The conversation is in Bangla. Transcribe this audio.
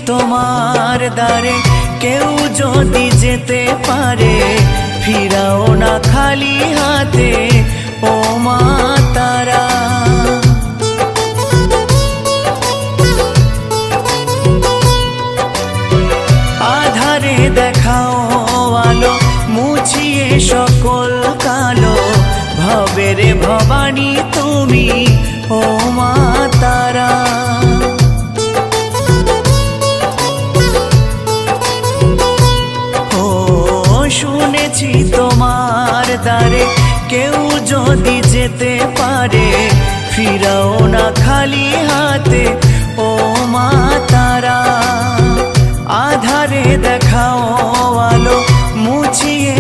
তোমার দ্বারে, কেউ যদি যেতে পারে ফিরাও না খালি হাতে ও মা তারা। আধারে দেখাও আলো, মুছিয়ে সকল কালো, ভবের ভবানী তুমি ও মা তারা। ও শুনেছি তোমার দ্বারে, কেউ যদি যেতে পারে ফিরাও না খালি হাতে ও মা তারা। আধারে দেখাও আলো, মুছিয়ে